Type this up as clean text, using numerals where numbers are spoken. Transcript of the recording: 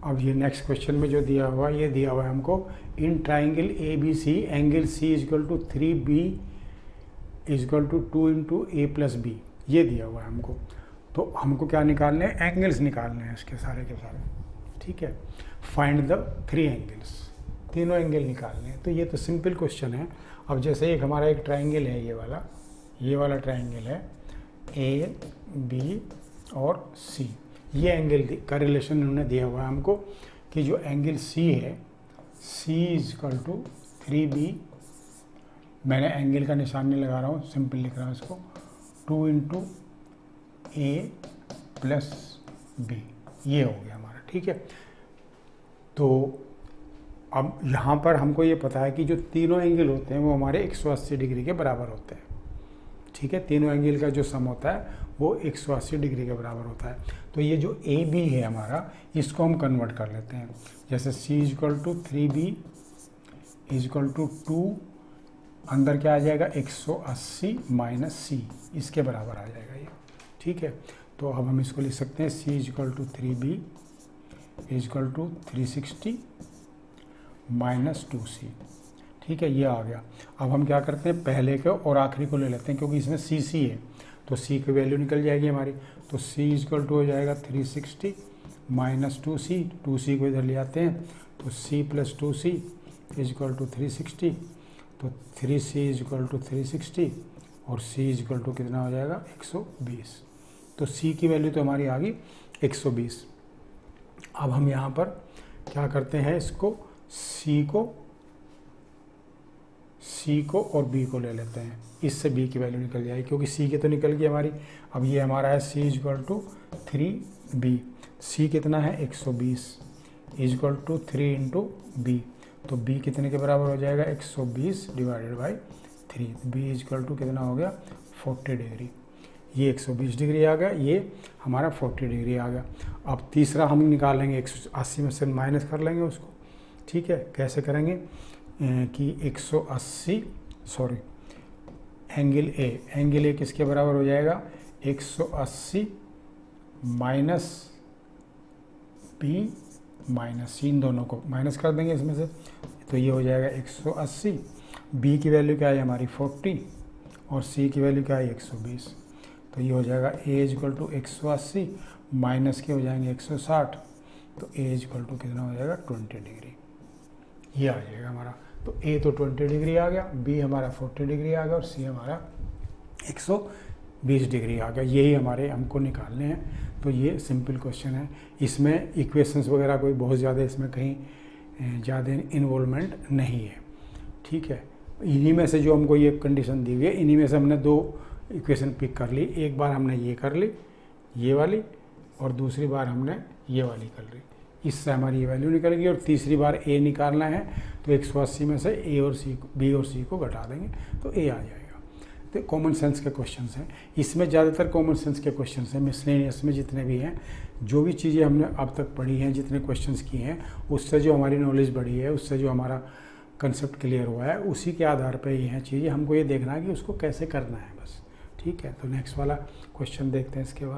अब ये next question में जो दिया हुआ है, ये दिया हुआ है हमको in triangle A B C angle C is equal to 3B is equal to 2 into A plus B, ये दिया हुआ है हमको। तो हमको क्या निकालने हैं, एंगल्स निकालने हैं इसके सारे के सारे, ठीक है। फाइंड द 3 एंगल्स, तीनों एंगल निकालने हैं। तो ये तो सिंपल क्वेश्चन है। अब जैसे एक हमारा एक ट्राइंगल है, ये वाला ट्राइंगल है ए बी और सी, ये एंगल का रिलेशन उन्होंने दिया हुआ है हमको कि जो एंगल सी है, सी इजकल टू 3B, मैंने एंगल का निशान नहीं लगा रहा हूँ, सिंपल लिख रहा हूँ इसको, 2 इंटू ए प्लस बी, ये हो गया हमारा, ठीक है। तो अब यहाँ पर हमको ये पता है कि जो तीनों एंगल होते हैं वो हमारे 180 डिग्री के बराबर होते हैं, ठीक है। तीनों एंगल का जो सम होता है वो 180 डिग्री के बराबर होता है। तो ये जो ए बी है हमारा, इसको हम कन्वर्ट कर लेते हैं। जैसे c is equal to 3B is equal to 2, अंदर क्या आ जाएगा 180 माइनस सी, इसके बराबर आ जाएगा ये, ठीक है। तो अब हम इसको लिख सकते हैं c is equal to 3B is equal टू 360 माइनस 2C, ठीक है, ये आ गया। अब हम क्या करते हैं, पहले को और आखिरी को ले लेते हैं, क्योंकि इसमें सी है तो सी की वैल्यू निकल जाएगी हमारी। तो सी इजकल टू हो जाएगा 360 माइनस 2C को इधर ले आते हैं, तो C प्लस 2C इजकल टू 360, तो 3C इजकल टू 360 और C इजकल टू कितना हो जाएगा 120। तो C की वैल्यू तो हमारी आ गई 120। अब हम यहाँ पर क्या करते हैं, इसको C को और B को ले लेते हैं, इससे B की वैल्यू निकल जाएगी, क्योंकि C की तो निकल गई हमारी। अब ये हमारा है C is equal to 3B, C कितना है 120 इजकल टू 3 इंटू B, तो B कितने के बराबर हो जाएगा 120 divided by 3, B equal to कितना हो गया 40 डिग्री। ये 120 डिग्री आ गया, ये हमारा 40 डिग्री आ गया। अब तीसरा हम निकालेंगे, 180 में से माइनस कर लेंगे उसको, ठीक है। कैसे करेंगे कि 180 एंगल ए किसके बराबर हो जाएगा 180 माइनस बी माइनस सी, इन दोनों को माइनस कर देंगे इसमें से, तो ये हो जाएगा 180। बी की वैल्यू क्या है हमारी 40 और सी की वैल्यू क्या है 120, तो ये हो जाएगा ए इजकल टू 180 माइनस के हो जाएंगे 160, तो ए इजकल टू कितना हो जाएगा 20 डिग्री, ये आ जाएगा हमारा। तो ए तो 20 डिग्री आ गया, बी हमारा 40 डिग्री आ गया और सी हमारा 120 डिग्री आ गया। यही हमारे हमको निकालने हैं। तो ये सिंपल क्वेश्चन है, इसमें इक्वेशंस वगैरह कोई बहुत ज़्यादा इसमें कहीं ज़्यादा इन्वॉल्वमेंट नहीं है, ठीक है। इन्हीं में से जो हमको ये कंडीशन दी हुई है, इन्हीं में से हमने 2 इक्वेशन पिक कर ली। एक बार हमने ये कर ली, ये वाली, और दूसरी बार हमने ये वाली कर ली, इससे हमारी ये वैल्यू निकल गई। और तीसरी बार ए निकालना है, तो 180 में से ए और सी, बी और सी को घटा देंगे तो ए आ जाएगा। तो कॉमन सेंस के क्वेश्चंस हैं, इसमें ज़्यादातर कॉमन सेंस के क्वेश्चंस हैं। मिसलेनियस में जितने भी हैं, जो भी चीज़ें हमने अब तक पढ़ी हैं, जितने क्वेश्चंस किए हैं, उससे जो हमारी नॉलेज बढ़ी है, उससे जो हमारा कंसेप्ट क्लियर हुआ है, उसी के आधार पर ये हैं चीज़ें। हमको ये देखना है कि उसको कैसे करना है बस, ठीक है। तो नेक्स्ट वाला क्वेश्चन देखते हैं इसके बाद।